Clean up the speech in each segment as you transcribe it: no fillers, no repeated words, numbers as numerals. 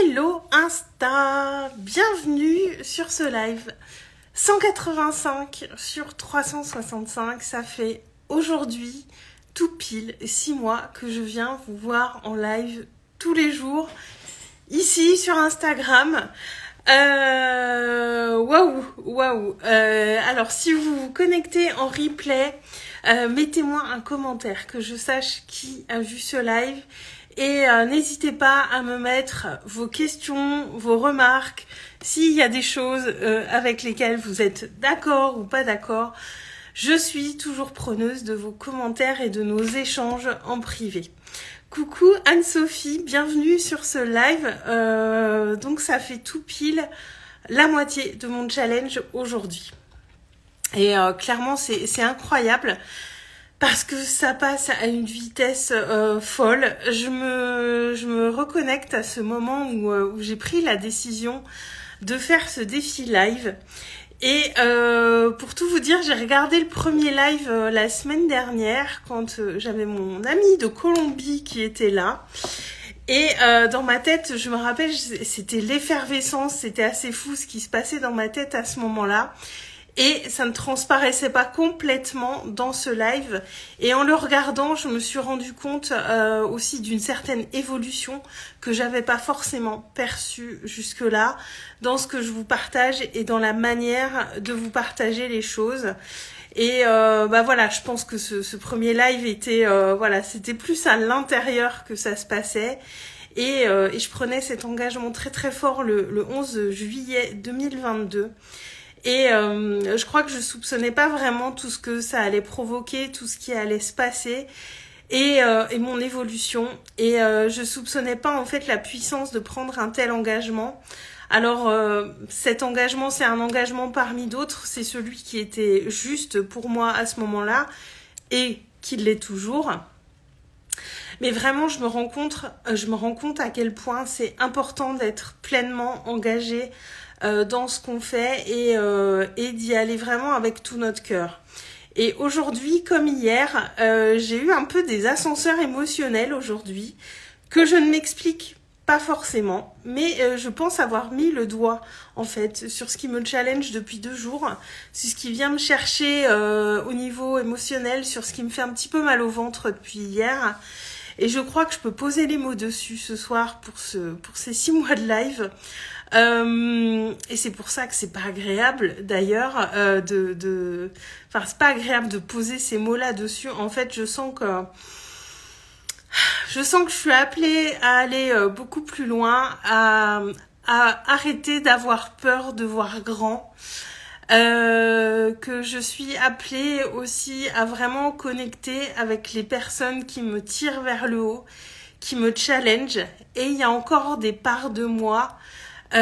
Hello Insta, bienvenue sur ce live 185 sur 365, ça fait aujourd'hui tout pile 6 mois que je viens vous voir en live tous les jours ici sur Instagram. Waouh. Alors si vous vous connectez en replay, mettez-moi un commentaire que je sache qui a vu ce live. Et n'hésitez pas à me mettre vos questions, vos remarques, s'il y a des choses avec lesquelles vous êtes d'accord ou pas d'accord. Je suis toujours preneuse de vos commentaires et de nos échanges en privé. Coucou Anne-Sophie, bienvenue sur ce live. Donc ça fait tout pile la moitié de mon challenge aujourd'hui. Et clairement c'est incroyable. Parce que ça passe à une vitesse folle. Je me reconnecte à ce moment où j'ai pris la décision de faire ce défi live. Et pour tout vous dire, j'ai regardé le premier live la semaine dernière quand j'avais mon ami de Colombie qui était là. Et dans ma tête, je me rappelle, c'était l'effervescence, c'était assez fou ce qui se passait dans ma tête à ce moment-là. Et ça ne transparaissait pas complètement dans ce live. Et en le regardant, je me suis rendu compte aussi d'une certaine évolution que j'avais pas forcément perçue jusque-là dans ce que je vous partage et dans la manière de vous partager les choses. Et voilà, je pense que ce premier live était c'était plus à l'intérieur que ça se passait. Et je prenais cet engagement très très fort le 11 juillet 2022. Et je crois que je soupçonnais pas vraiment tout ce que ça allait provoquer, tout ce qui allait se passer et mon évolution. Et je soupçonnais pas en fait la puissance de prendre un tel engagement. Alors cet engagement, c'est un engagement parmi d'autres, c'est celui qui était juste pour moi à ce moment-là et qui l'est toujours. Mais vraiment, je me rends compte à quel point c'est important d'être pleinement engagé dans ce qu'on fait et d'y aller vraiment avec tout notre cœur. Et aujourd'hui, comme hier, j'ai eu un peu des ascenseurs émotionnels aujourd'hui que je ne m'explique pas forcément, mais je pense avoir mis le doigt en fait sur ce qui me challenge depuis 2 jours, sur ce qui vient me chercher au niveau émotionnel, sur ce qui me fait un petit peu mal au ventre depuis hier. Et je crois que je peux poser les mots dessus ce soir pour ces 6 mois de live. Et c'est pour ça que c'est pas agréable d'ailleurs c'est pas agréable de poser ces mots-là dessus. En fait, je sens que je suis appelée à aller beaucoup plus loin, à arrêter d'avoir peur de voir grand. Que je suis appelée aussi à vraiment connecter avec les personnes qui me tirent vers le haut, qui me challenge. Et il y a encore des parts de moi qui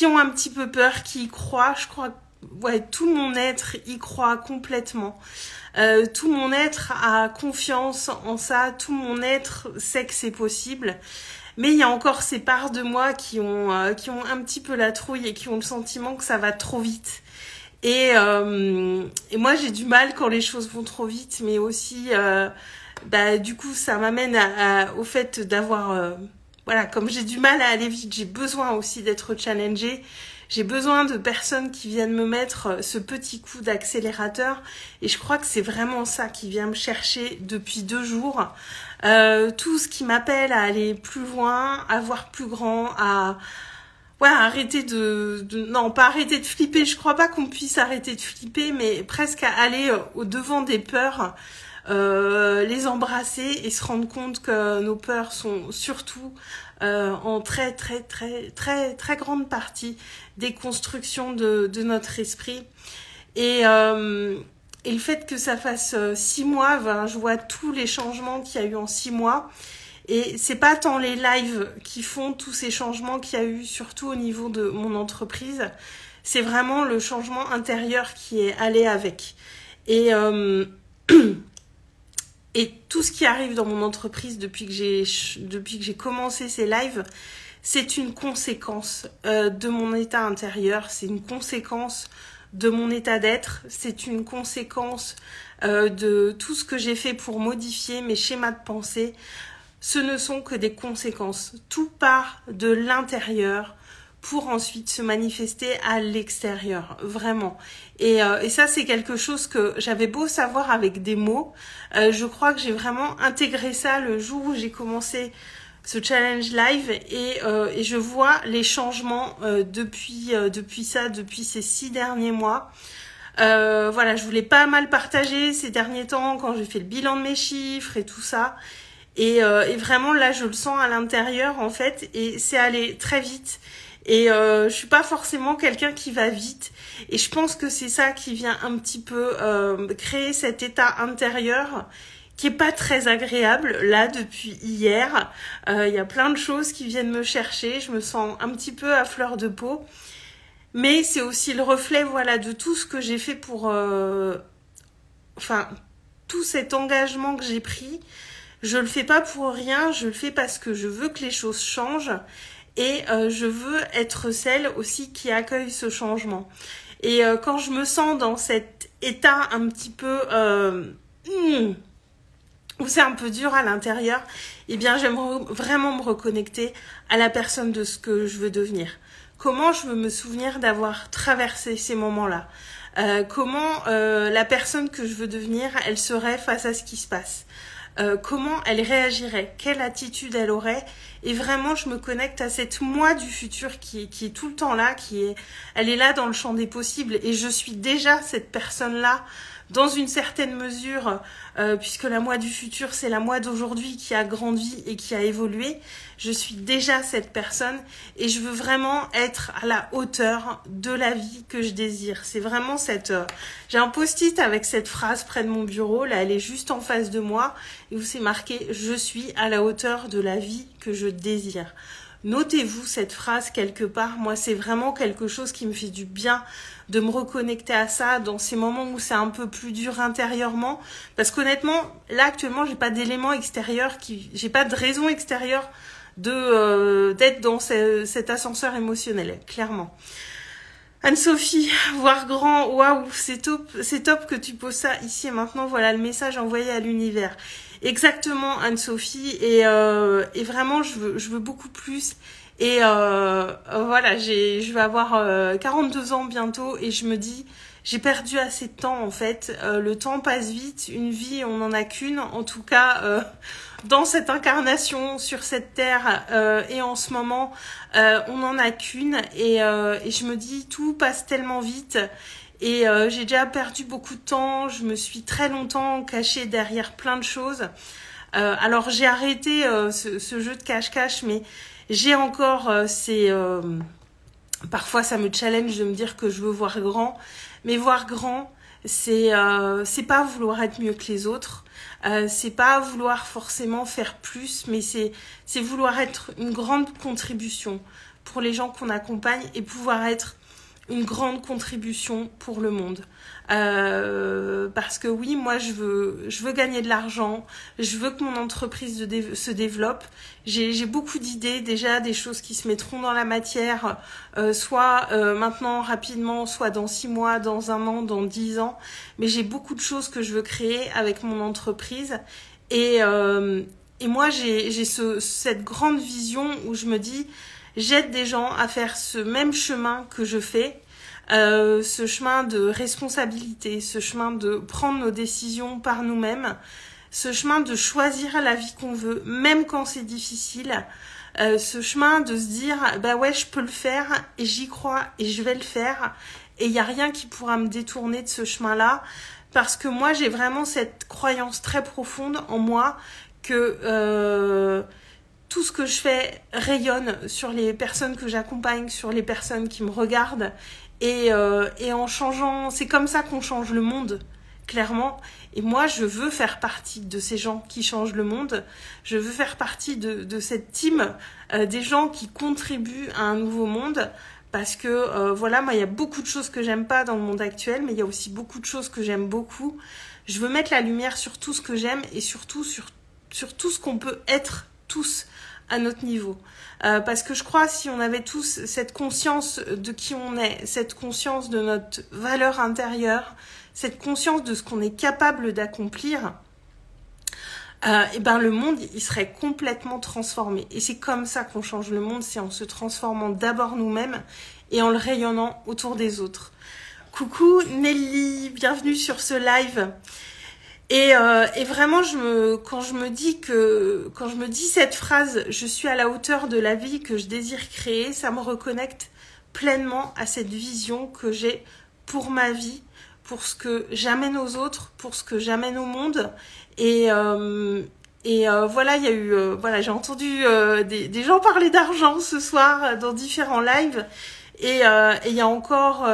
ont un petit peu peur, qui y croient. Je crois que tout mon être y croit complètement. Tout mon être a confiance en ça. Tout mon être sait que c'est possible. Mais il y a encore ces parts de moi qui ont un petit peu la trouille et qui ont le sentiment que ça va trop vite. Et moi, j'ai du mal quand les choses vont trop vite, mais aussi, du coup, ça m'amène au fait d'avoir... comme j'ai du mal à aller vite, j'ai besoin aussi d'être challengée. J'ai besoin de personnes qui viennent me mettre ce petit coup d'accélérateur. Et je crois que c'est vraiment ça qui vient me chercher depuis 2 jours. Tout ce qui m'appelle à aller plus loin, à voir plus grand, à arrêter non, pas arrêter de flipper. Je crois pas qu'on puisse arrêter de flipper, mais presque à aller au devant des peurs, les embrasser et se rendre compte que nos peurs sont surtout en très très très très très grande partie des constructions de notre esprit. Et le fait que ça fasse 6 mois, je vois tous les changements qu'il y a eu en 6 mois. Et c'est pas tant les lives qui font tous ces changements qu'il y a eu, surtout au niveau de mon entreprise. C'est vraiment le changement intérieur qui est allé avec. Et tout ce qui arrive dans mon entreprise depuis que j'ai commencé ces lives, c'est une conséquence de mon état intérieur, c'est une conséquence de mon état d'être, c'est une conséquence de tout ce que j'ai fait pour modifier mes schémas de pensée, ce ne sont que des conséquences. Tout part de l'intérieur pour ensuite se manifester à l'extérieur, vraiment. Et ça, c'est quelque chose que j'avais beau savoir avec des mots. Je crois que j'ai vraiment intégré ça le jour où j'ai commencé ce challenge live et je vois les changements depuis ces 6 derniers mois. Voilà, je voulais pas mal partager ces derniers temps quand j'ai fait le bilan de mes chiffres et tout ça. Et vraiment là, je le sens à l'intérieur en fait, et c'est allé très vite. Et je suis pas forcément quelqu'un qui va vite, et je pense que c'est ça qui vient un petit peu créer cet état intérieur qui est pas très agréable là depuis hier. Il y a plein de choses qui viennent me chercher, je me sens un petit peu à fleur de peau, mais c'est aussi le reflet, voilà, de tout ce que j'ai fait pour tout cet engagement que j'ai pris. Je le fais pas pour rien, je le fais parce que je veux que les choses changent. Et je veux être celle aussi qui accueille ce changement. Et quand je me sens dans cet état un petit peu où c'est un peu dur à l'intérieur, eh bien j'aimerais vraiment me reconnecter à la personne de ce que je veux devenir. Comment je veux me souvenir d'avoir traversé ces moments-là. Comment la personne que je veux devenir, elle serait face à ce qui se passe. Comment elle réagirait, quelle attitude elle aurait, et vraiment je me connecte à cette moi du futur qui est tout le temps là, elle est là dans le champ des possibles, et je suis déjà cette personne-là dans une certaine mesure, puisque la moi du futur, c'est la moi d'aujourd'hui qui a grandi et qui a évolué. Je suis déjà cette personne et je veux vraiment être à la hauteur de la vie que je désire. C'est vraiment j'ai un post-it avec cette phrase près de mon bureau, là elle est juste en face de moi, et où c'est marqué « Je suis à la hauteur de la vie que je désire ». Notez-vous cette phrase quelque part. Moi, c'est vraiment quelque chose qui me fait du bien de me reconnecter à ça dans ces moments où c'est un peu plus dur intérieurement. Parce qu'honnêtement, là, actuellement, j'ai pas d'éléments extérieurs, j'ai pas de raison extérieure d'être dans cet ascenseur émotionnel, clairement. Anne-Sophie, voir grand, waouh, c'est top que tu poses ça ici et maintenant. Voilà le message envoyé à l'univers. Exactement, Anne-Sophie, et vraiment, je veux beaucoup plus. Et voilà, je vais avoir 42 ans bientôt, et je me dis, j'ai perdu assez de temps en fait. Le temps passe vite, une vie, on n'en a qu'une. En tout cas, dans cette incarnation, sur cette terre, et en ce moment, on n'en a qu'une. Et je me dis, tout passe tellement vite. Et j'ai déjà perdu beaucoup de temps, je me suis très longtemps cachée derrière plein de choses. Alors j'ai arrêté ce jeu de cache-cache, mais j'ai encore parfois ça me challenge de me dire que je veux voir grand, mais voir grand, c'est pas vouloir être mieux que les autres, c'est pas vouloir forcément faire plus, mais c'est vouloir être une grande contribution pour les gens qu'on accompagne et pouvoir être une grande contribution pour le monde. Parce que oui, moi je veux gagner de l'argent, je veux que mon entreprise se développe. J'ai beaucoup d'idées déjà, des choses qui se mettront dans la matière, soit maintenant rapidement, soit dans 6 mois, dans 1 an, dans 10 ans. Mais j'ai beaucoup de choses que je veux créer avec mon entreprise. Et moi j'ai cette grande vision où je me dis, j'aide des gens à faire ce même chemin que je fais, ce chemin de responsabilité, ce chemin de prendre nos décisions par nous-mêmes, ce chemin de choisir la vie qu'on veut, même quand c'est difficile, ce chemin de se dire, bah ouais, je peux le faire, et j'y crois, et je vais le faire, et il n'y a rien qui pourra me détourner de ce chemin-là, parce que moi, j'ai vraiment cette croyance très profonde en moi que tout ce que je fais rayonne sur les personnes que j'accompagne, sur les personnes qui me regardent, et en changeant, c'est comme ça qu'on change le monde, clairement. Et moi, je veux faire partie de ces gens qui changent le monde. Je veux faire partie de cette team des gens qui contribuent à un nouveau monde. Parce que, voilà, moi, il y a beaucoup de choses que j'aime pas dans le monde actuel, mais il y a aussi beaucoup de choses que j'aime beaucoup. Je veux mettre la lumière sur tout ce que j'aime et surtout sur tout ce qu'on peut être tous à notre niveau. Parce que je crois, si on avait tous cette conscience de qui on est, cette conscience de notre valeur intérieure, cette conscience de ce qu'on est capable d'accomplir, et ben le monde, il serait complètement transformé. Et c'est comme ça qu'on change le monde, c'est en se transformant d'abord nous-mêmes et en le rayonnant autour des autres. Coucou Nelly, bienvenue sur ce live. Et vraiment, quand je me dis cette phrase, je suis à la hauteur de la vie que je désire créer, ça me reconnecte pleinement à cette vision que j'ai pour ma vie, pour ce que j'amène aux autres, pour ce que j'amène au monde. Et voilà, il y a eu, j'ai entendu des gens parler d'argent ce soir dans différents lives. Et il y a encore,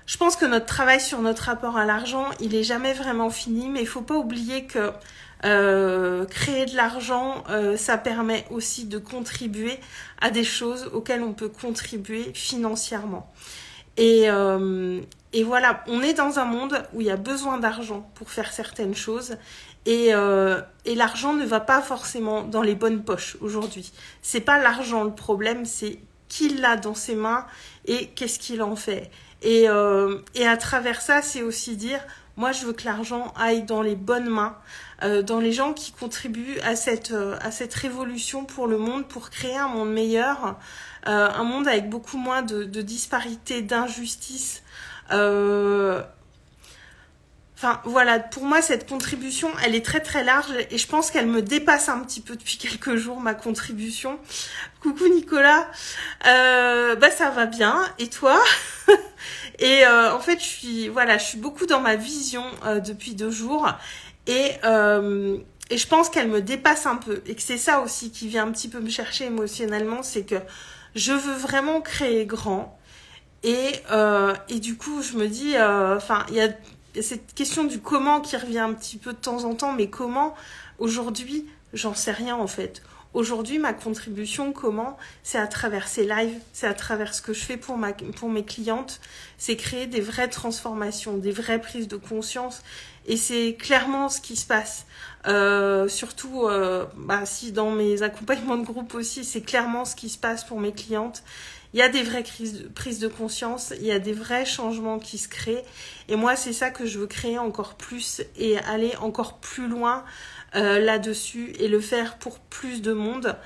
je pense que notre travail sur notre rapport à l'argent, il est jamais vraiment fini, mais il faut pas oublier que créer de l'argent, ça permet aussi de contribuer à des choses auxquelles on peut contribuer financièrement. Et voilà, on est dans un monde où il y a besoin d'argent pour faire certaines choses. Et l'argent ne va pas forcément dans les bonnes poches aujourd'hui. C'est pas l'argent le problème, c'est qui l'a dans ses mains et qu'est-ce qu'il en fait. Et à travers ça, c'est aussi dire, moi je veux que l'argent aille dans les bonnes mains, dans les gens qui contribuent à cette révolution pour le monde, pour créer un monde meilleur, un monde avec beaucoup moins de disparités, d'injustice. Enfin, voilà, pour moi, cette contribution, elle est très très large et je pense qu'elle me dépasse un petit peu depuis quelques jours, ma contribution. Coucou Nicolas, ça va bien, et toi? Et en fait, je suis beaucoup dans ma vision depuis 2 jours et je pense qu'elle me dépasse un peu et que c'est ça aussi qui vient un petit peu me chercher émotionnellement, c'est que je veux vraiment créer grand et du coup, je me dis, il y a cette question du comment qui revient un petit peu de temps en temps, mais comment aujourd'hui, j'en sais rien en fait. Aujourd'hui, ma contribution, comment? C'est à travers ces lives, c'est à travers ce que je fais pour mes clientes, c'est créer des vraies transformations, des vraies prises de conscience, et c'est clairement ce qui se passe. Surtout, si dans mes accompagnements de groupe aussi, c'est clairement ce qui se passe pour mes clientes. Il y a des vraies prises de conscience, il y a des vrais changements qui se créent. Et moi, c'est ça que je veux créer encore plus et aller encore plus loin là-dessus et le faire pour plus de monde.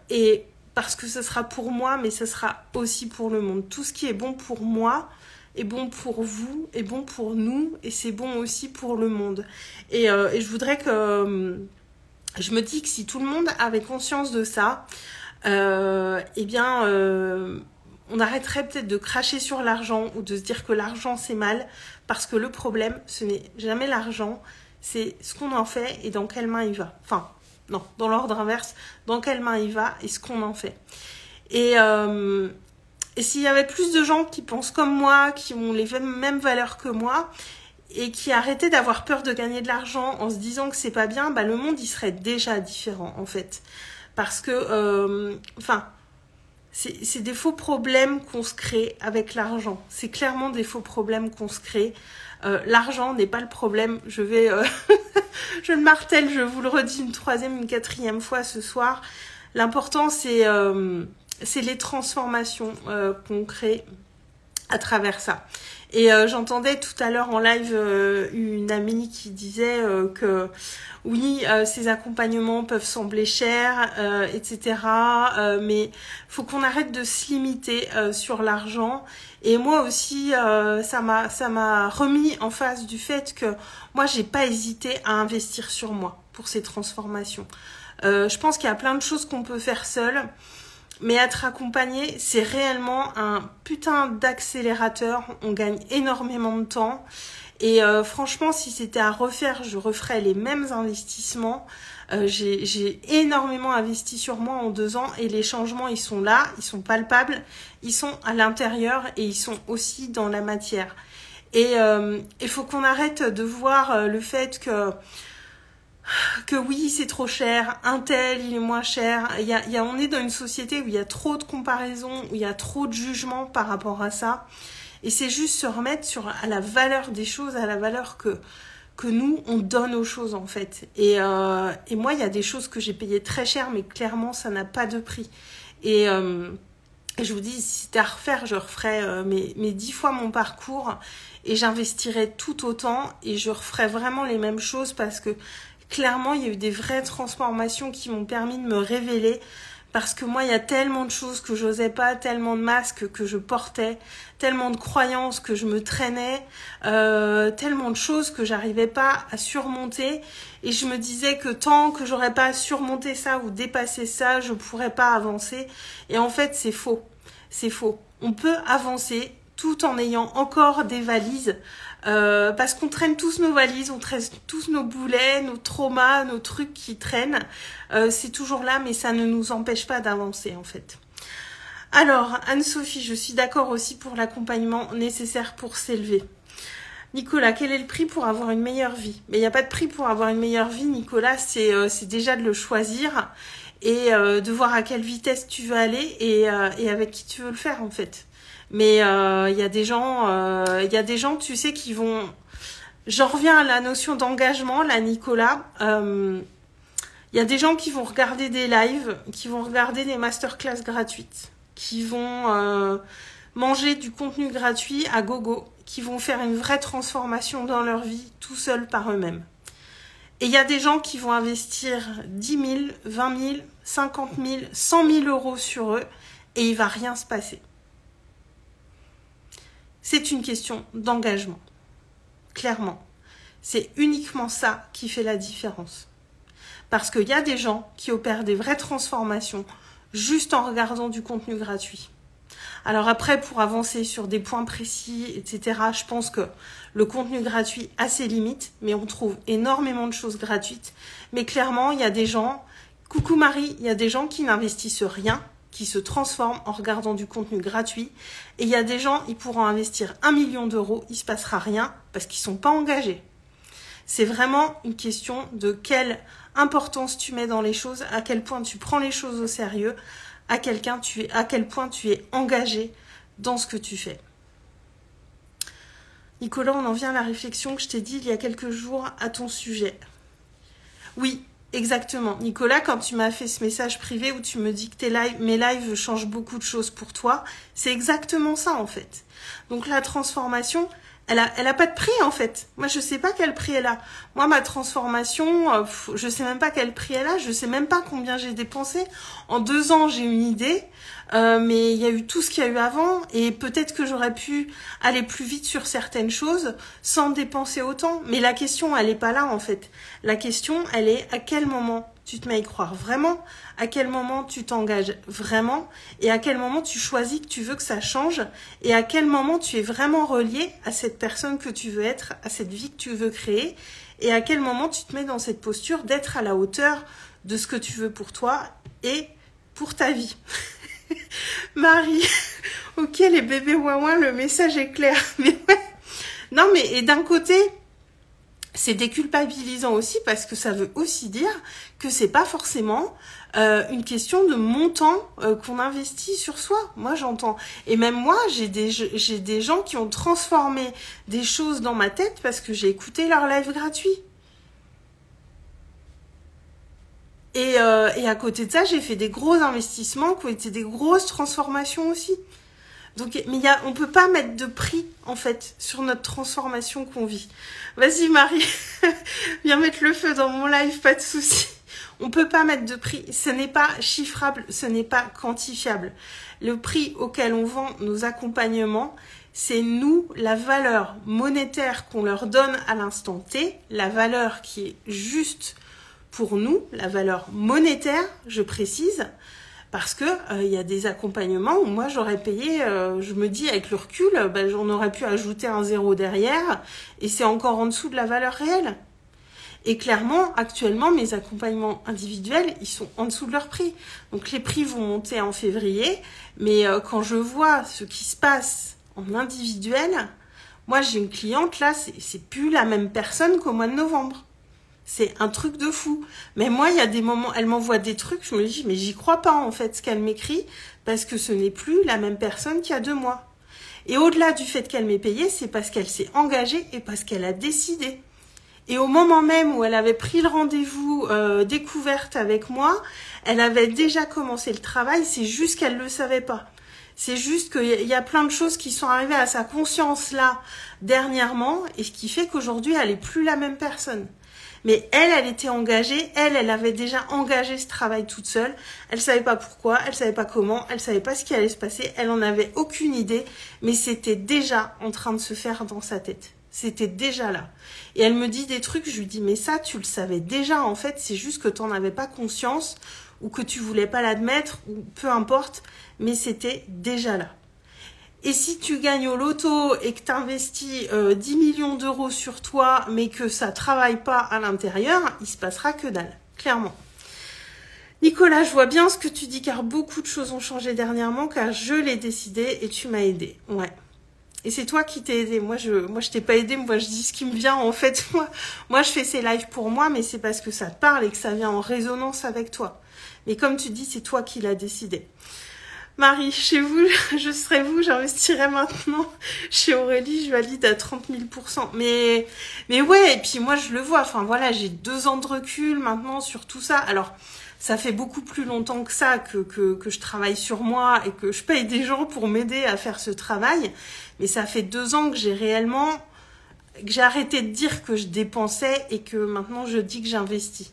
Et parce que ce sera pour moi, mais ce sera aussi pour le monde. Tout ce qui est bon pour moi est bon pour vous, est bon pour nous et c'est bon aussi pour le monde. Et je voudrais que... je me dis que si tout le monde avait conscience de ça, on arrêterait peut-être de cracher sur l'argent ou de se dire que l'argent c'est mal, parce que le problème ce n'est jamais l'argent, c'est ce qu'on en fait et dans quelle main il va. Enfin, non, dans l'ordre inverse, dans quelle main il va et ce qu'on en fait. Et s'il y avait plus de gens qui pensent comme moi, qui ont les mêmes valeurs que moi, et qui arrêtaient d'avoir peur de gagner de l'argent en se disant que c'est pas bien, le monde il serait déjà différent en fait. Parce que, c'est des faux problèmes qu'on se crée avec l'argent. C'est clairement des faux problèmes qu'on se crée. L'argent n'est pas le problème. Je le martèle, je vous le redis une 3e, une 4e fois ce soir. L'important, c'est les transformations qu'on crée à travers ça. Et j'entendais tout à l'heure en live une amie qui disait que oui, ces accompagnements peuvent sembler chers, etc. Mais faut qu'on arrête de se limiter sur l'argent. Et moi aussi, ça m'a remis en face du fait que moi, j'ai pas hésité à investir sur moi pour ces transformations. Je pense qu'il y a plein de choses qu'on peut faire seul. Mais être accompagné, c'est réellement un putain d'accélérateur. On gagne énormément de temps. Et franchement, si c'était à refaire, je referais les mêmes investissements. J'ai énormément investi sur moi en 2 ans et les changements, ils sont là, ils sont palpables, ils sont à l'intérieur et ils sont aussi dans la matière. Et il faut qu'on arrête de voir le fait que oui, c'est trop cher, un tel, il est moins cher. On est dans une société où il y a trop de comparaisons, où il y a trop de jugements par rapport à ça. Et c'est juste se remettre à la valeur des choses, à la valeur que nous, on donne aux choses, en fait. Et moi, il y a des choses que j'ai payées très cher, mais clairement, ça n'a pas de prix. Et je vous dis, si c'était à refaire, je referais mes 10 fois mon parcours et j'investirais tout autant et je referais vraiment les mêmes choses parce que Clairement, il y a eu des vraies transformations qui m'ont permis de me révéler. Parce que moi, il y a tellement de choses que j'osais pas, tellement de masques que je portais, tellement de croyances que je me traînais, tellement de choses que j'arrivais pas à surmonter. Et je me disais que tant que j'aurais pas surmonté ça ou dépassé ça, je pourrais pas avancer. Et en fait, c'est faux. C'est faux. On peut avancer tout en ayant encore des valises. Parce qu'on traîne tous nos valises, on traîne tous nos boulets, nos traumas, nos trucs qui traînent. C'est toujours là, mais ça ne nous empêche pas d'avancer en fait. Alors, Anne-Sophie, je suis d'accord aussi pour l'accompagnement nécessaire pour s'élever. Nicolas, quel est le prix pour avoir une meilleure vie? Mais il n'y a pas de prix pour avoir une meilleure vie, Nicolas, c'est déjà de le choisir et de voir à quelle vitesse tu veux aller et avec qui tu veux le faire en fait. Mais il y a des gens, tu sais, qui vont... J'en reviens à la notion d'engagement, là, Nicolas. Il y a des gens qui vont regarder des lives, qui vont regarder des masterclass gratuites, qui vont manger du contenu gratuit à gogo, qui vont faire une vraie transformation dans leur vie tout seuls par eux-mêmes. Et il y a des gens qui vont investir 10 000, 20 000, 50 000, 100 000 euros sur eux et il ne va rien se passer. C'est une question d'engagement, clairement. C'est uniquement ça qui fait la différence. Parce qu'il y a des gens qui opèrent des vraies transformations juste en regardant du contenu gratuit. Alors après, pour avancer sur des points précis, etc., je pense que le contenu gratuit a ses limites, mais on trouve énormément de choses gratuites. Mais clairement, il y a des gens, coucou Marie, il y a des gens qui n'investissent rien, qui se transforment en regardant du contenu gratuit. Et il y a des gens, ils pourront investir 1 million d'euros, il ne se passera rien parce qu'ils ne sont pas engagés. C'est vraiment une question de quelle importance tu mets dans les choses, à quel point tu prends les choses au sérieux, à quel point tu es engagé dans ce que tu fais. Nicolas, on en vient à la réflexion que je t'ai dit il y a quelques jours à ton sujet. Oui, exactement. Nicolas, quand tu m'as fait ce message privé où tu me dis que mes lives changent beaucoup de choses pour toi, c'est exactement ça en fait. Donc la transformation, elle a pas de prix en fait. Moi, je sais pas quel prix elle a. Moi, ma transformation, je sais même pas quel prix elle a. Je sais même pas combien j'ai dépensé. En 2 ans, j'ai une idée. Mais il y a eu tout ce qu'il y a eu avant. Et peut-être que j'aurais pu aller plus vite sur certaines choses sans dépenser autant. Mais la question, elle est pas là en fait. La question, elle est à quel moment tu te mets à y croire vraiment, à quel moment tu t'engages vraiment et à quel moment tu choisis que tu veux que ça change et à quel moment tu es vraiment relié à cette personne que tu veux être, à cette vie que tu veux créer et à quel moment tu te mets dans cette posture d'être à la hauteur de ce que tu veux pour toi et pour ta vie. Marie, ok les bébés ouin le message est clair, mais ouais. Non mais et d'un côté, c'est déculpabilisant aussi parce que ça veut aussi dire que c'est pas forcément une question de montant qu'on investit sur soi. Moi, j'entends. Et même moi, j'ai des gens qui ont transformé des choses dans ma tête parce que j'ai écouté leur live gratuit. Et à côté de ça, j'ai fait des gros investissements qui ont été des grosses transformations aussi. Donc, mais on peut pas mettre de prix, en fait, sur notre transformation qu'on vit. Vas-y, Marie, viens mettre le feu dans mon live, pas de souci. On peut pas mettre de prix. Ce n'est pas chiffrable, ce n'est pas quantifiable. Le prix auquel on vend nos accompagnements, c'est nous, la valeur monétaire qu'on leur donne à l'instant T, la valeur qui est juste pour nous, la valeur monétaire, je précise, parce que y a des accompagnements où moi j'aurais payé, je me dis avec le recul, j'en aurais pu ajouter un 0 derrière et c'est encore en dessous de la valeur réelle. Et clairement, actuellement, mes accompagnements individuels, ils sont en dessous de leur prix. Donc les prix vont monter en février, mais quand je vois ce qui se passe en individuel, moi j'ai une cliente là, c'est plus la même personne qu'au mois de novembre. C'est un truc de fou. Mais moi, il y a des moments, elle m'envoie des trucs, je me dis, mais j'y crois pas en fait ce qu'elle m'écrit, parce que ce n'est plus la même personne qu'il y a 2 mois. Et au-delà du fait qu'elle m'ait payé, c'est parce qu'elle s'est engagée et parce qu'elle a décidé. Et au moment même où elle avait pris le rendez-vous découverte avec moi, elle avait déjà commencé le travail, c'est juste qu'elle ne le savait pas. C'est juste qu'il y a plein de choses qui sont arrivées à sa conscience là, dernièrement, et ce qui fait qu'aujourd'hui, elle n'est plus la même personne. Mais elle était engagée, elle avait déjà engagé ce travail toute seule. Elle savait pas pourquoi, elle savait pas comment, elle savait pas ce qui allait se passer, elle en avait aucune idée, mais c'était déjà en train de se faire dans sa tête. C'était déjà là. Et elle me dit des trucs, je lui dis, mais ça, tu le savais déjà, en fait, c'est juste que tu n'en avais pas conscience, ou que tu voulais pas l'admettre, ou peu importe, mais c'était déjà là. Et si tu gagnes au loto et que tu investis 10 millions d'euros sur toi, mais que ça travaille pas à l'intérieur, il se passera que dalle, clairement. Nicolas, je vois bien ce que tu dis, car beaucoup de choses ont changé dernièrement, car je l'ai décidé et tu m'as aidé. Ouais. Et c'est toi qui t'es aidé. Moi, je t'ai pas aidé. Moi, je dis ce qui me vient. En fait, moi, je fais ces lives pour moi, mais c'est parce que ça te parle et que ça vient en résonance avec toi. Mais comme tu dis, c'est toi qui l'as décidé. Marie, chez vous, je serais vous, j'investirais maintenant. Chez Aurélie, je valide à 30 000%. Mais ouais, et puis moi, je le vois. Enfin, voilà, j'ai 2 ans de recul maintenant sur tout ça. Alors, ça fait beaucoup plus longtemps que ça que je travaille sur moi et que je paye des gens pour m'aider à faire ce travail. Mais ça fait 2 ans que j'ai arrêté de dire que je dépensais et que maintenant, je dis que j'investis.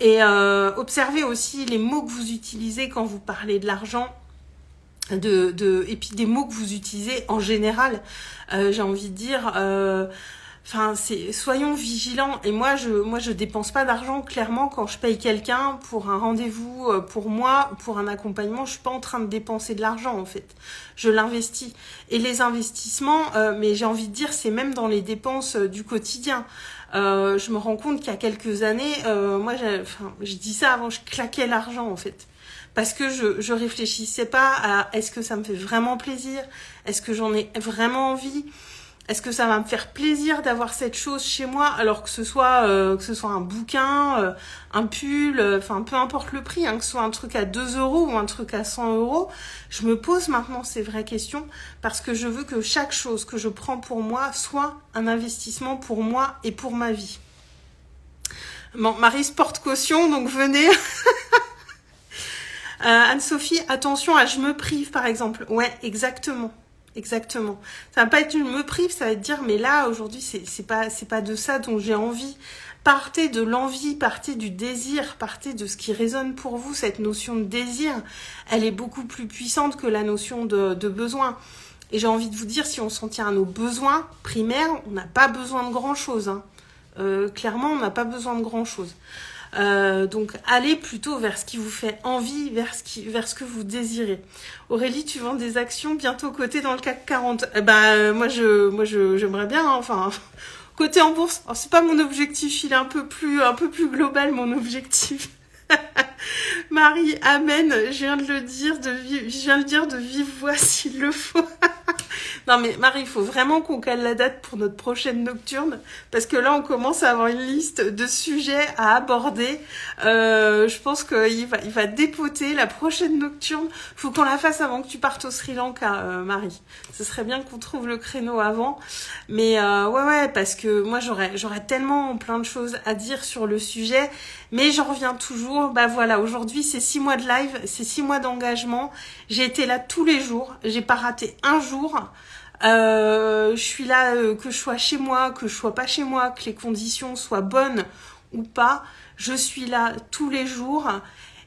Et observez aussi les mots que vous utilisez quand vous parlez de l'argent. Et puis des mots que vous utilisez en général, j'ai envie de dire, soyons vigilants. Et moi je dépense pas d'argent, clairement, quand je paye quelqu'un pour un rendez-vous, pour moi, pour un accompagnement, je suis pas en train de dépenser de l'argent, en fait. Je l'investis. Et les investissements, mais j'ai envie de dire, c'est même dans les dépenses du quotidien. Je me rends compte qu'il y a quelques années, moi, je dis ça avant, je claquais l'argent, en fait. Parce que je réfléchissais pas à est-ce que ça me fait vraiment plaisir, est-ce que j'en ai vraiment envie, est-ce que ça va me faire plaisir d'avoir cette chose chez moi, alors que ce soit un bouquin, un pull, enfin peu importe le prix, hein, que ce soit un truc à 2 € ou un truc à 100 €, je me pose maintenant ces vraies questions parce que je veux que chaque chose que je prends pour moi soit un investissement pour moi et pour ma vie. Bon, Marie porte caution, donc venez. Anne-Sophie, attention à je me prive par exemple. Ouais, exactement. Exactement. Ça va pas être je me prive, ça va être dire mais là aujourd'hui c'est pas de ça dont j'ai envie. Partez de l'envie, partez du désir, partez de ce qui résonne pour vous. Cette notion de désir, elle est beaucoup plus puissante que la notion de besoin. Et j'ai envie de vous dire, si on s'en tient à nos besoins primaires, on n'a pas besoin de grand chose. Hein. Clairement, on n'a pas besoin de grand chose. Donc allez plutôt vers ce qui vous fait envie, vers ce que vous désirez. Aurélie, tu vends des actions bientôt cotées dans le CAC 40. Moi j'aimerais bien, hein, enfin coter en bourse. Alors c'est pas mon objectif, il est un peu plus global mon objectif. Marie, amen, je viens de le dire de vive voix s'il le faut. Non mais Marie, il faut vraiment qu'on cale la date pour notre prochaine nocturne, parce que là on commence à avoir une liste de sujets à aborder. Je pense qu'il va dépoter la prochaine nocturne. Faut qu'on la fasse avant que tu partes au Sri Lanka, Marie. Ce serait bien qu'on trouve le créneau avant. Mais ouais, parce que moi j'aurais tellement plein de choses à dire sur le sujet, mais j'en reviens toujours. Bah voilà, aujourd'hui c'est 6 mois de live, c'est 6 mois d'engagement. J'ai été là tous les jours, j'ai pas raté un jour. Je suis là, que je sois chez moi, que je sois pas chez moi, que les conditions soient bonnes ou pas, je suis là tous les jours.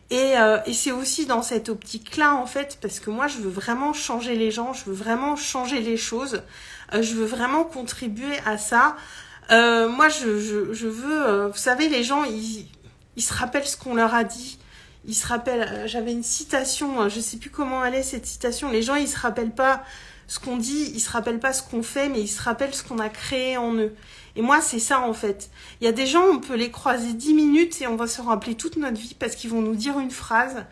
Et c'est aussi dans cette optique-là, en fait, parce que moi, je veux vraiment changer les gens, je veux vraiment changer les choses, je veux vraiment contribuer à ça. Moi, je veux... vous savez, les gens, ils se rappellent ce qu'on leur a dit. Ils se rappellent... j'avais une citation, je sais plus comment elle est, cette citation. Les gens, ils se rappellent pas ce qu'on dit, ils se rappellent pas ce qu'on fait, mais ils se rappellent ce qu'on a créé en eux. Et moi, c'est ça, en fait. Il y a des gens, on peut les croiser 10 minutes et on va se rappeler toute notre vie parce qu'ils vont nous dire une phrase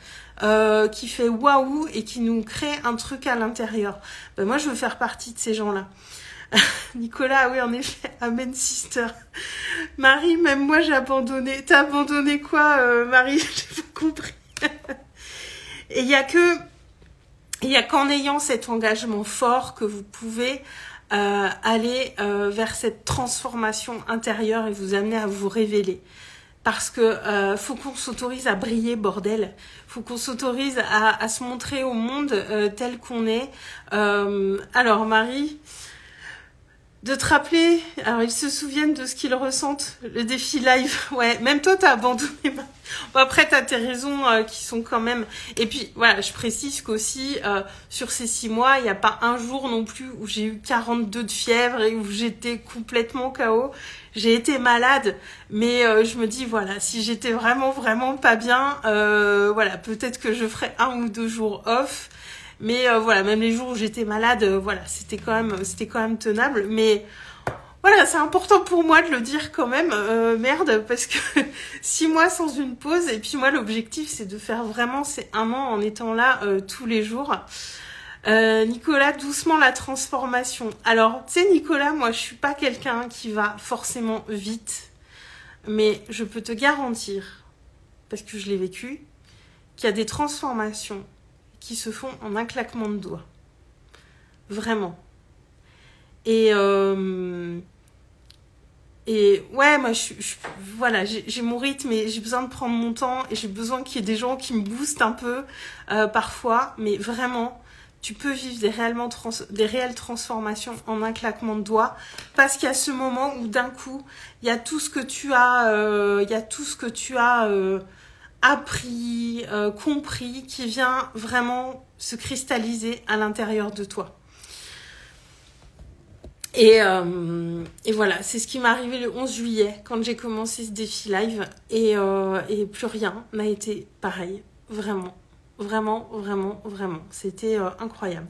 qui fait waouh et qui nous crée un truc à l'intérieur. Ben, moi, je veux faire partie de ces gens-là. Nicolas, oui, en effet, amen, sister. Marie, même moi, j'ai abandonné. T'as abandonné quoi, Marie? J'ai pas compris. Et il y a qu'en ayant cet engagement fort que vous pouvez aller vers cette transformation intérieure et vous amener à vous révéler. Parce que faut qu'on s'autorise à briller, bordel. Faut qu'on s'autorise à se montrer au monde tel qu'on est. Alors Marie, de te rappeler, alors ils se souviennent de ce qu'ils ressentent, le défi live, ouais, même toi t'as abandonné. Bon, après t'as tes raisons qui sont quand même, et puis voilà, je précise qu'aussi sur ces 6 mois, il n'y a pas un jour non plus où j'ai eu 42 de fièvre et où j'étais complètement KO. J'ai été malade, mais je me dis voilà, si j'étais vraiment pas bien, voilà, peut-être que je ferais 1 ou 2 jours off. Mais voilà, même les jours où j'étais malade, voilà, c'était quand même tenable. Mais voilà, c'est important pour moi de le dire quand même, merde, parce que 6 mois sans une pause. Et puis moi, l'objectif, c'est de faire vraiment ces 1 an en étant là tous les jours. Nicolas, doucement la transformation. Alors, tu sais, Nicolas, moi, je suis pas quelqu'un qui va forcément vite, mais je peux te garantir, parce que je l'ai vécu, qu'il y a des transformations qui se font en un claquement de doigts. Vraiment. Et ouais, moi, voilà, j'ai mon rythme et j'ai besoin de prendre mon temps et j'ai besoin qu'il y ait des gens qui me boostent un peu parfois. Mais vraiment, tu peux vivre des réelles transformations en un claquement de doigts parce qu'il y a ce moment où d'un coup, il y a tout ce que tu as, appris, compris, qui vient vraiment se cristalliser à l'intérieur de toi. Et voilà, c'est ce qui m'est arrivé le 11 juillet quand j'ai commencé ce défi live et plus rien n'a été pareil, vraiment. C'était incroyable.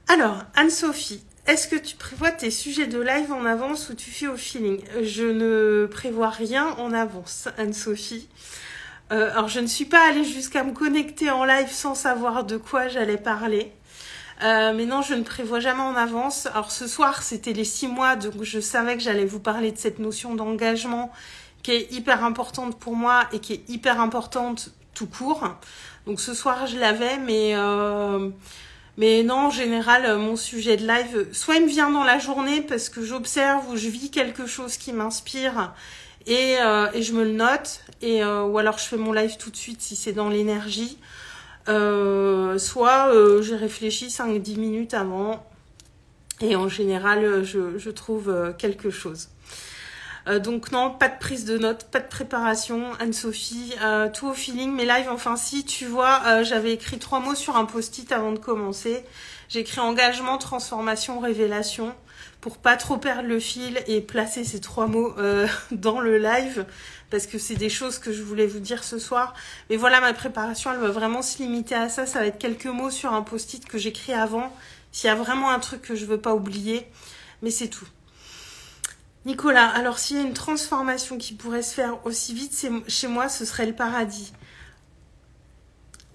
Alors, Anne-Sophie, est-ce que tu prévois tes sujets de live en avance ou tu fais au feeling? Je ne prévois rien en avance, Anne-Sophie. Alors, je ne suis pas allée jusqu'à me connecter en live sans savoir de quoi j'allais parler. Mais non, je ne prévois jamais en avance. Alors, ce soir, c'était les 6 mois, donc je savais que j'allais vous parler de cette notion d'engagement qui est hyper importante pour moi et qui est hyper importante tout court. Donc, ce soir, je l'avais, mais non, en général, mon sujet de live, soit il me vient dans la journée parce que j'observe ou je vis quelque chose qui m'inspire, et je me le note, ou alors je fais mon live tout de suite si c'est dans l'énergie, soit j'ai réfléchi 5-10 minutes avant et en général je trouve quelque chose. Donc non, pas de prise de notes, pas de préparation, Anne-Sophie, tout au feeling. Mes lives, enfin si, tu vois, j'avais écrit 3 mots sur un post-it avant de commencer. J'ai écrit engagement, transformation, révélation pour pas trop perdre le fil et placer ces 3 mots dans le live parce que c'est des choses que je voulais vous dire ce soir. Mais voilà, ma préparation, elle va vraiment se limiter à ça. Ça va être quelques mots sur un post-it que j'écris avant. S'il y a vraiment un truc que je veux pas oublier, mais c'est tout. Nicolas, alors s'il y a une transformation qui pourrait se faire aussi vite, chez moi, ce serait le paradis.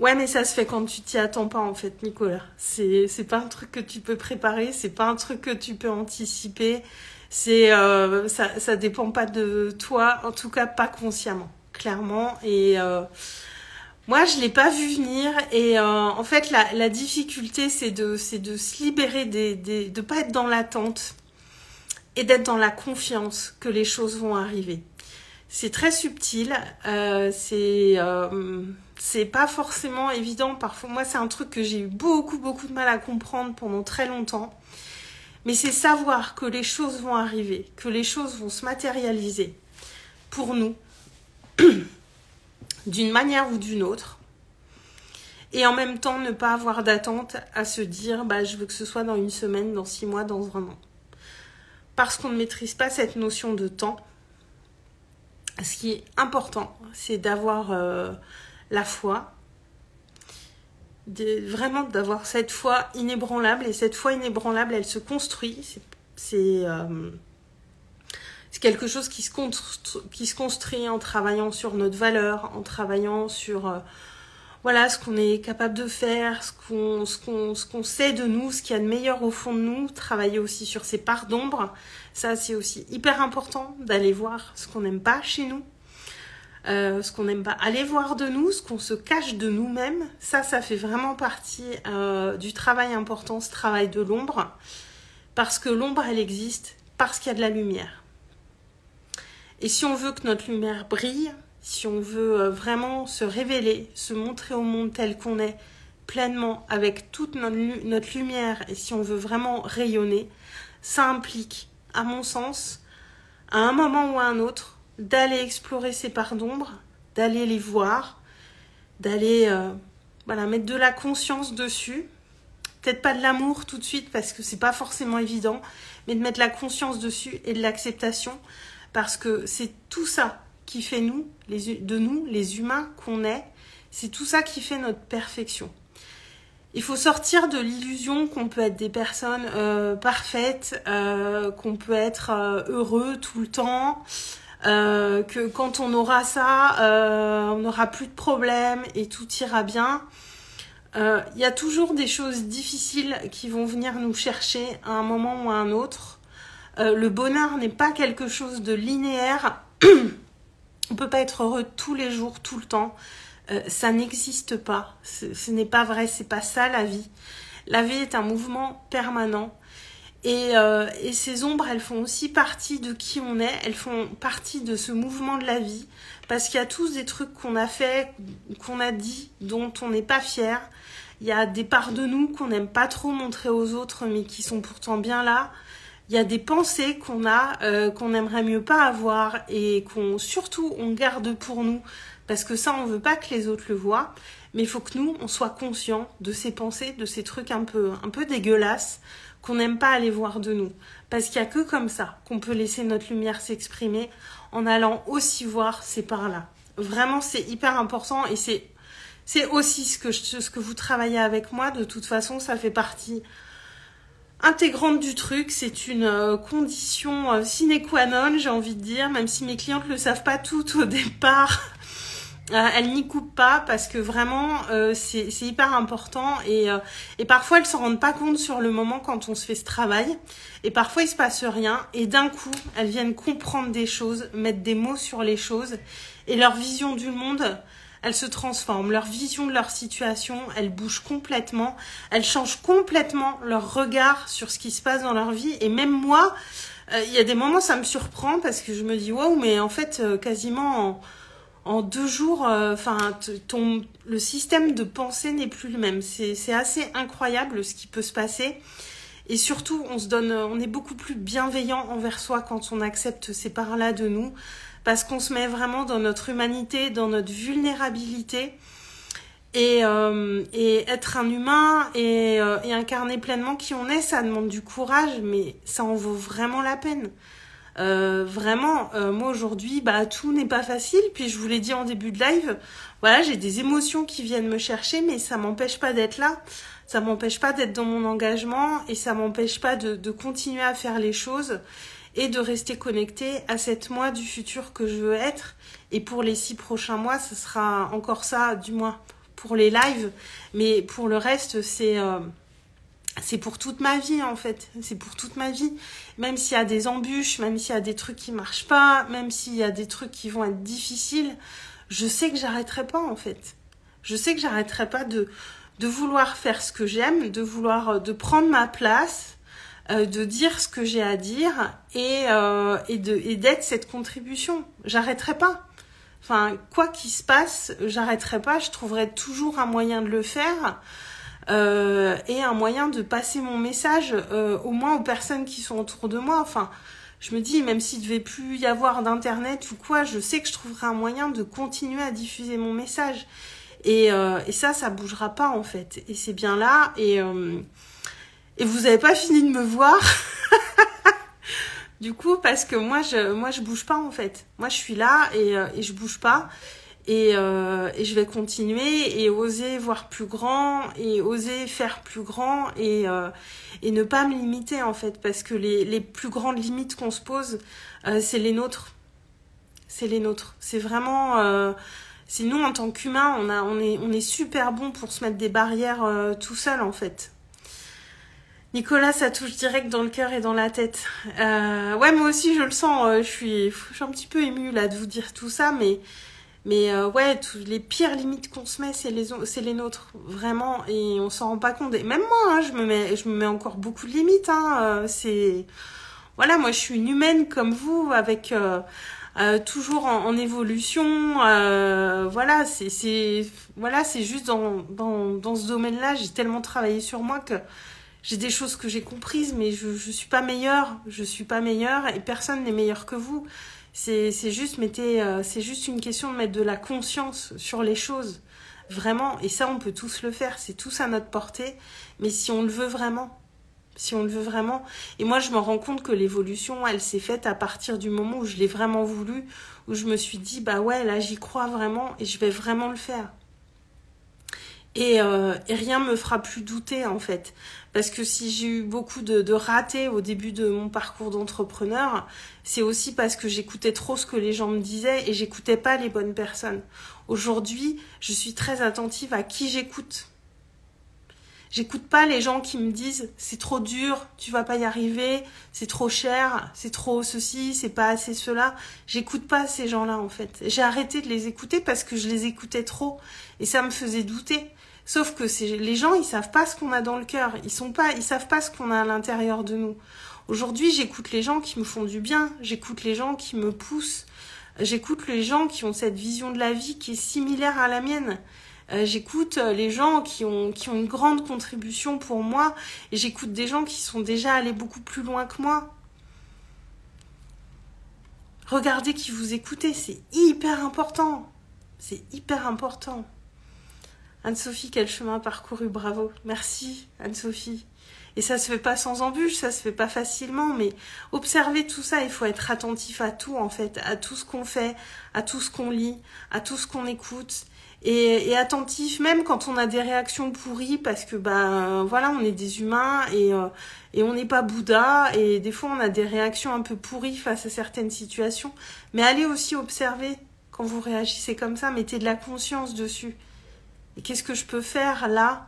Ouais, mais ça se fait quand tu t'y attends pas, en fait, Nicolas. C'est pas un truc que tu peux préparer, c'est pas un truc que tu peux anticiper. Ça dépend pas de toi, en tout cas pas consciemment, clairement. Et moi, je l'ai pas vu venir. Et en fait, la difficulté, c'est de se libérer de pas être dans l'attente et d'être dans la confiance que les choses vont arriver. C'est très subtil, c'est pas forcément évident. Parfois, moi, c'est un truc que j'ai eu beaucoup de mal à comprendre pendant très longtemps. Mais c'est savoir que les choses vont arriver, que les choses vont se matérialiser pour nous, d'une manière ou d'une autre. Et en même temps, ne pas avoir d'attente à se dire, je veux que ce soit dans 1 semaine, dans 6 mois, dans 1 an. Parce qu'on ne maîtrise pas cette notion de temps. Ce qui est important, c'est d'avoir la foi, vraiment d'avoir cette foi inébranlable. Et cette foi inébranlable, elle se construit. C'est quelque chose qui se construit en travaillant sur notre valeur, en travaillant sur voilà, ce qu'on est capable de faire, ce qu'on sait de nous, ce qu'il y a de meilleur au fond de nous. Travailler aussi sur ces parts d'ombre. Ça, c'est aussi hyper important d'aller voir ce qu'on n'aime pas chez nous. Ce qu'on n'aime pas aller voir de nous, ce qu'on se cache de nous-mêmes. Ça fait vraiment partie du travail important, ce travail de l'ombre. Parce que l'ombre, elle existe parce qu'il y a de la lumière. Et si on veut que notre lumière brille, si on veut vraiment se révéler, se montrer au monde tel qu'on est, pleinement, avec toute notre lumière, et si on veut vraiment rayonner, ça implique, à mon sens, à un moment ou à un autre, d'aller explorer ces parts d'ombre, d'aller les voir, d'aller mettre de la conscience dessus. Peut-être pas de l'amour tout de suite parce que c'est pas forcément évident, mais de mettre la conscience dessus et de l'acceptation parce que c'est tout ça qui fait de nous, les humains qu'on est, c'est tout ça qui fait notre perfection. Il faut sortir de l'illusion qu'on peut être des personnes parfaites, qu'on peut être heureux tout le temps, que quand on aura ça, on n'aura plus de problèmes et tout ira bien. Y a toujours des choses difficiles qui vont venir nous chercher à un moment ou à un autre. Le bonheur n'est pas quelque chose de linéaire. On peut pas être heureux tous les jours, tout le temps. Ça n'existe pas. Ce n'est pas vrai, c'est pas ça la vie. La vie est un mouvement permanent. Et ces ombres, elles font aussi partie de qui on est. Elles font partie de ce mouvement de la vie. Parce qu'il y a tous des trucs qu'on a fait, qu'on a dit, dont on n'est pas fier. Il y a des parts de nous qu'on n'aime pas trop montrer aux autres, mais qui sont pourtant bien là. Il y a des pensées qu'on a, qu'on aimerait mieux pas avoir et surtout on garde pour nous. Parce que ça, on veut pas que les autres le voient. Mais il faut que nous, on soit conscients de ces pensées, de ces trucs un peu dégueulasses qu'on n'aime pas aller voir de nous. Parce qu'il y a que comme ça qu'on peut laisser notre lumière s'exprimer en allant aussi voir ces parts-là. Vraiment, c'est hyper important et c'est aussi ce que vous travaillez avec moi. De toute façon, ça fait partie intégrante du truc. C'est une condition sine qua non, j'ai envie de dire, même si mes clientes le savent pas toutes au départ. Elles n'y coupent pas parce que vraiment c'est hyper important et parfois elles s'en rendent pas compte sur le moment quand on se fait ce travail et parfois il se passe rien et d'un coup elles viennent comprendre des choses, mettre des mots sur les choses et leur vision du monde elle se transforme, leur vision de leur situation elle bouge complètement, elles changent complètement leur regard sur ce qui se passe dans leur vie et même moi il y a des moments ça me surprend parce que je me dis waouh mais en fait quasiment en 2 jours, le système de pensée n'est plus le même. C'est assez incroyable ce qui peut se passer. Et surtout, on est beaucoup plus bienveillant envers soi quand on accepte ces parts-là de nous. Parce qu'on se met vraiment dans notre humanité, dans notre vulnérabilité. Et être un humain et incarner pleinement qui on est, ça demande du courage, mais ça en vaut vraiment la peine. Moi aujourd'hui tout n'est pas facile, puis je vous l'ai dit en début de live, voilà, j'ai des émotions qui viennent me chercher mais ça m'empêche pas d'être là, ça m'empêche pas d'être dans mon engagement et ça m'empêche pas de continuer à faire les choses et de rester connectée à cette moi du futur que je veux être et pour les 6 prochains mois ce sera encore ça, du moins pour les lives, mais pour le reste c'est pour toute ma vie en fait, c'est pour toute ma vie. Même s'il y a des embûches, même s'il y a des trucs qui marchent pas, même s'il y a des trucs qui vont être difficiles, je sais que j'arrêterai pas en fait. Je sais que j'arrêterai pas de vouloir faire ce que j'aime, de prendre ma place, de dire ce que j'ai à dire et d'être cette contribution. J'arrêterai pas. Enfin, quoi qu'il se passe, j'arrêterai pas, je trouverai toujours un moyen de le faire. Et un moyen de passer mon message au moins aux personnes qui sont autour de moi. Enfin, je me dis, même s'il ne devait plus y avoir d'internet ou quoi, je sais que je trouverai un moyen de continuer à diffuser mon message. Et ça bougera pas en fait. Et c'est bien là. Et vous n'avez pas fini de me voir. Du coup, parce que moi je bouge pas en fait. Moi je suis là et je bouge pas. Et je vais continuer et oser voir plus grand et oser faire plus grand et ne pas me limiter en fait parce que les plus grandes limites qu'on se pose c'est les nôtres. C'est les nôtres. C'est vraiment c'est nous en tant qu'humains on est super bon pour se mettre des barrières tout seul en fait. Nicolas, ça touche direct dans le cœur et dans la tête. Ouais, moi aussi je le sens. Je suis un petit peu émue là de vous dire tout ça, mais ouais, les pires limites qu'on se met, c'est les nôtres, vraiment, et on s'en rend pas compte. Et même moi, hein, je me mets encore beaucoup de limites. Voilà, moi je suis une humaine comme vous, avec toujours en évolution. Voilà, c'est juste dans ce domaine-là, j'ai tellement travaillé sur moi que j'ai des choses que j'ai comprises, mais je suis pas meilleure. Je suis pas meilleure et personne n'est meilleur que vous. C'est juste une question de mettre de la conscience sur les choses. Vraiment. Et ça, on peut tous le faire. C'est tous à notre portée. Mais si on le veut vraiment. Si on le veut vraiment. Et moi, je me rends compte que l'évolution, elle s'est faite à partir du moment où je l'ai vraiment voulu, où je me suis dit, bah ouais, là, j'y crois vraiment et je vais vraiment le faire. Et rien me fera plus douter, en fait. Parce que si j'ai eu beaucoup de ratés au début de mon parcours d'entrepreneur, c'est aussi parce que j'écoutais trop ce que les gens me disaient et j'écoutais pas les bonnes personnes. Aujourd'hui, je suis très attentive à qui j'écoute. J'écoute pas les gens qui me disent c'est trop dur, tu vas pas y arriver, c'est trop cher, c'est trop ceci, c'est pas assez cela. J'écoute pas ces gens-là en fait. J'ai arrêté de les écouter parce que je les écoutais trop et ça me faisait douter. Sauf que les gens, ils savent pas ce qu'on a dans le cœur, ils savent pas ce qu'on a à l'intérieur de nous. Aujourd'hui, j'écoute les gens qui me font du bien, j'écoute les gens qui me poussent, j'écoute les gens qui ont cette vision de la vie qui est similaire à la mienne. J'écoute les gens qui ont une grande contribution pour moi et j'écoute des gens qui sont déjà allés beaucoup plus loin que moi. Regardez qui vous écoutez, c'est hyper important. C'est hyper important. Anne-Sophie, quel chemin parcouru, bravo. Merci Anne-Sophie. Et ça se fait pas sans embûche, ça se fait pas facilement, mais observez tout ça, il faut être attentif à tout en fait, à tout ce qu'on fait, à tout ce qu'on lit, à tout ce qu'on écoute. Et attentif même quand on a des réactions pourries parce que voilà, on est des humains et on n'est pas Bouddha et des fois on a des réactions un peu pourries face à certaines situations, mais allez aussi observer quand vous réagissez comme ça, mettez de la conscience dessus. Et qu'est-ce que je peux faire là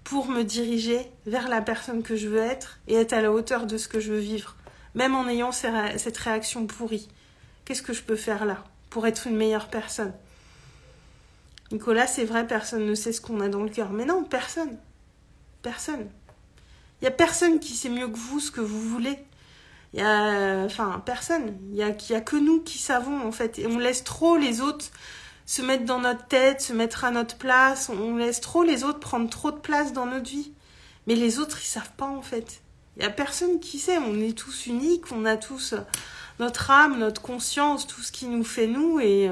pour me diriger vers la personne que je veux être et être à la hauteur de ce que je veux vivre, même en ayant cette réaction pourrie. Qu'est-ce que je peux faire là pour être une meilleure personne? Nicolas, c'est vrai, personne ne sait ce qu'on a dans le cœur. Mais non, personne. Personne. Il n'y a personne qui sait mieux que vous ce que vous voulez. Personne. Il y a que nous qui savons, en fait. Et on laisse trop les autres se mettre dans notre tête, se mettre à notre place. On laisse trop les autres prendre trop de place dans notre vie. Mais les autres, ils savent pas, en fait. Il n'y a personne qui sait. On est tous uniques. On a tous notre âme, notre conscience, tout ce qui nous fait nous. Et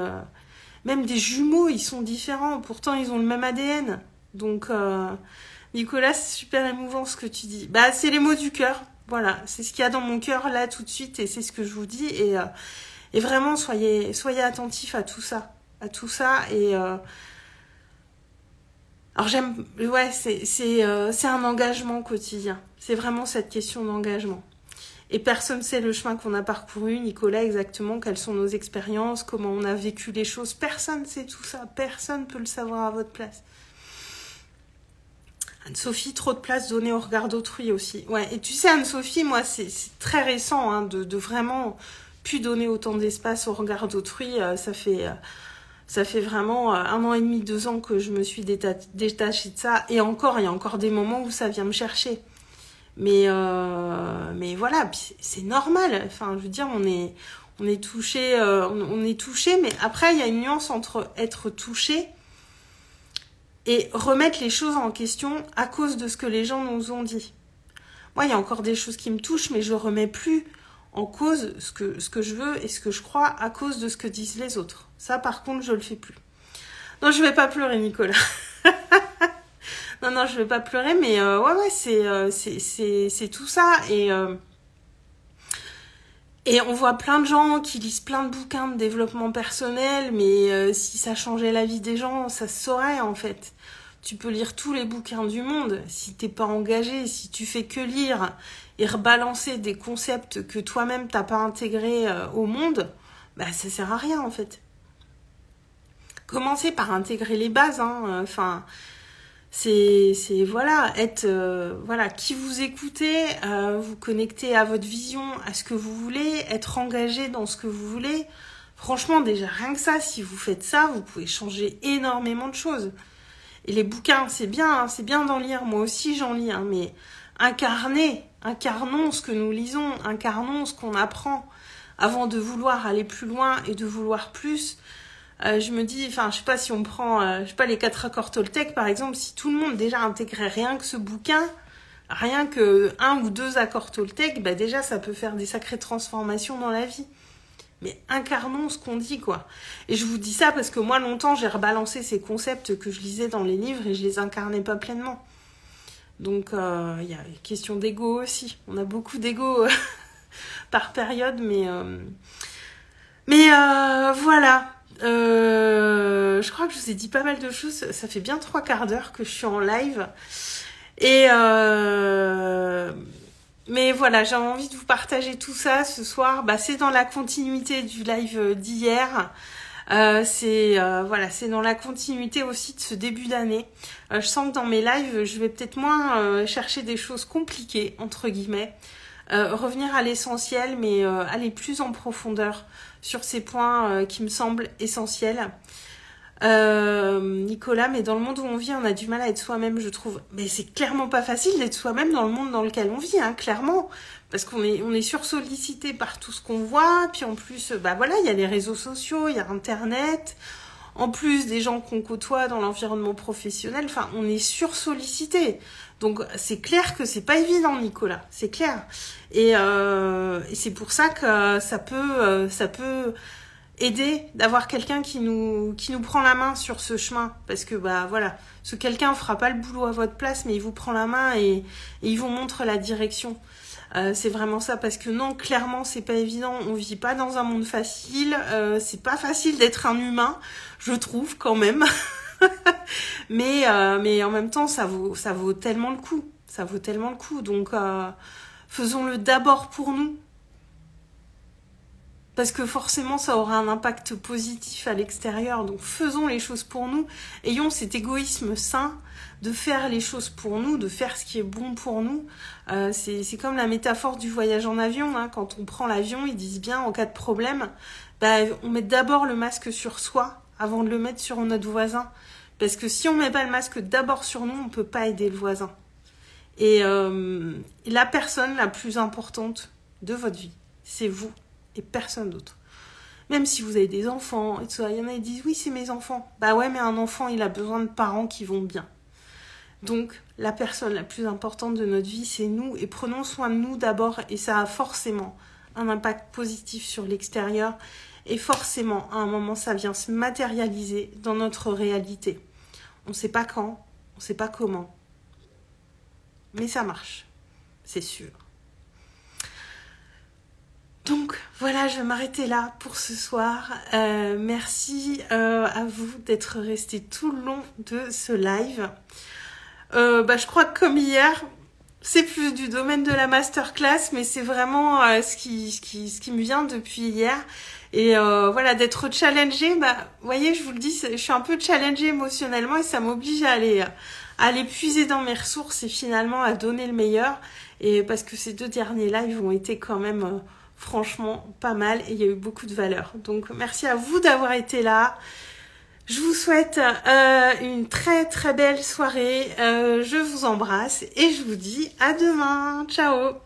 même des jumeaux, ils sont différents. Pourtant, ils ont le même ADN. Donc, Nicolas, c'est super émouvant ce que tu dis. C'est les mots du cœur. Voilà, c'est ce qu'il y a dans mon cœur là tout de suite et c'est ce que je vous dis. Et vraiment, soyez attentifs à tout ça. Et alors c'est un engagement quotidien. C'est vraiment cette question d'engagement. Et personne ne sait le chemin qu'on a parcouru, Nicolas, exactement, quelles sont nos expériences, comment on a vécu les choses. Personne ne sait tout ça. Personne ne peut le savoir à votre place. Anne-Sophie, trop de place donnée au regard d'autrui aussi. Ouais, et tu sais, Anne-Sophie, moi, c'est très récent de vraiment plus donner autant d'espace au regard d'autrui. Ça fait vraiment 1 an et demi, 2 ans que je me suis détachée de ça. Et encore, il y a encore des moments où ça vient me chercher. Mais voilà, c'est normal. Enfin, je veux dire, on est touché, on est touché, mais après il y a une nuance entre être touché et remettre les choses en question à cause de ce que les gens nous ont dit. Moi, il y a encore des choses qui me touchent, mais je remets plus en cause ce que je veux et ce que je crois à cause de ce que disent les autres. Ça, par contre, je le fais plus. Non, je vais pas pleurer, Nicolas. Non, je vais pas pleurer, mais c'est tout ça. Et on voit plein de gens qui lisent plein de bouquins de développement personnel, mais si ça changeait la vie des gens, ça se saurait en fait. Tu peux lire tous les bouquins du monde, si t'es pas engagé, si tu fais que lire et rebalancer des concepts que toi-même t'as pas intégrés au monde, ça sert à rien en fait. Commencez par intégrer les bases, c'est voilà, être qui vous écoutez, vous connectez à votre vision, à ce que vous voulez, être engagé dans ce que vous voulez. Franchement, déjà rien que ça, si vous faites ça, vous pouvez changer énormément de choses. Et les bouquins, c'est bien d'en lire. Moi aussi, j'en lis, mais incarnons ce que nous lisons, incarnons ce qu'on apprend avant de vouloir aller plus loin et de vouloir plus. Je me dis, je sais pas si on prend, les 4 accords Toltec par exemple, si tout le monde déjà intégrait rien que ce bouquin, Rien que 1 ou 2 accords Toltec, bah déjà ça peut faire des sacrées transformations dans la vie. Mais incarnons ce qu'on dit, quoi. Et je vous dis ça parce que moi, longtemps, j'ai rebalancé ces concepts que je lisais dans les livres et je les incarnais pas pleinement. Donc, il y a une question d'ego aussi. On a beaucoup d'ego par période, mais voilà. Je crois que je vous ai dit pas mal de choses. Ça fait bien 3/4 d'heure que je suis en live. Et mais voilà, j'ai envie de vous partager tout ça ce soir. Bah, c'est dans la continuité du live d'hier. C'est dans la continuité aussi de ce début d'année. Je sens que dans mes lives, je vais peut-être moins chercher des choses compliquées entre guillemets, revenir à l'essentiel, mais aller plus en profondeur sur ces points qui me semblent essentiels. Nicolas, mais dans le monde où on vit, on a du mal à être soi-même, je trouve. Mais c'est clairement pas facile d'être soi-même dans le monde dans lequel on vit, hein, clairement. Parce qu'on est sursollicité par tout ce qu'on voit. Puis en plus, bah voilà, il y a les réseaux sociaux, il y a Internet. En plus, des gens qu'on côtoie dans l'environnement professionnel. Enfin, on est sursollicité. Donc, c'est clair que c'est pas évident, Nicolas. C'est clair. Et c'est pour ça que ça peut aider d'avoir quelqu'un qui nous prend la main sur ce chemin, parce que bah voilà, ce quelqu'un fera pas le boulot à votre place, mais il vous prend la main et il vous montre la direction. C'est vraiment ça, parce que non, clairement c'est pas évident, on vit pas dans un monde facile, c'est pas facile d'être un humain, je trouve quand même. mais en même temps ça vaut tellement le coup, donc faisons-le d'abord pour nous. Parce que forcément, ça aura un impact positif à l'extérieur. Donc, faisons les choses pour nous. Ayons cet égoïsme sain de faire les choses pour nous, de faire ce qui est bon pour nous. C'est comme la métaphore du voyage en avion. Hein. Quand on prend l'avion, ils disent bien, en cas de problème, bah, on met d'abord le masque sur soi avant de le mettre sur notre voisin. Parce que si on met pas le masque d'abord sur nous, on peut pas aider le voisin. Et la personne la plus importante de votre vie, c'est vous. Et personne d'autre. Même si vous avez des enfants, et tout ça, il y en a qui disent « Oui, c'est mes enfants ». Bah ouais, mais un enfant, il a besoin de parents qui vont bien. Donc, la personne la plus importante de notre vie, c'est nous. Et prenons soin de nous d'abord. Et ça a forcément un impact positif sur l'extérieur. Et forcément, à un moment, ça vient se matérialiser dans notre réalité. On ne sait pas quand, on ne sait pas comment. Mais ça marche, c'est sûr. Donc voilà, je vais m'arrêter là pour ce soir. Merci à vous d'être restés tout le long de ce live. Je crois que comme hier, c'est plus du domaine de la masterclass, mais c'est vraiment ce qui me vient depuis hier. Et voilà, d'être challengée, vous voyez, je vous le dis, je suis un peu challengée émotionnellement et ça m'oblige à aller puiser dans mes ressources et finalement à donner le meilleur. Et parce que ces 2 derniers lives ont été quand même... franchement pas mal et il y a eu beaucoup de valeur. Donc merci à vous d'avoir été là. Je vous souhaite une très très belle soirée. Je vous embrasse et je vous dis à demain. Ciao.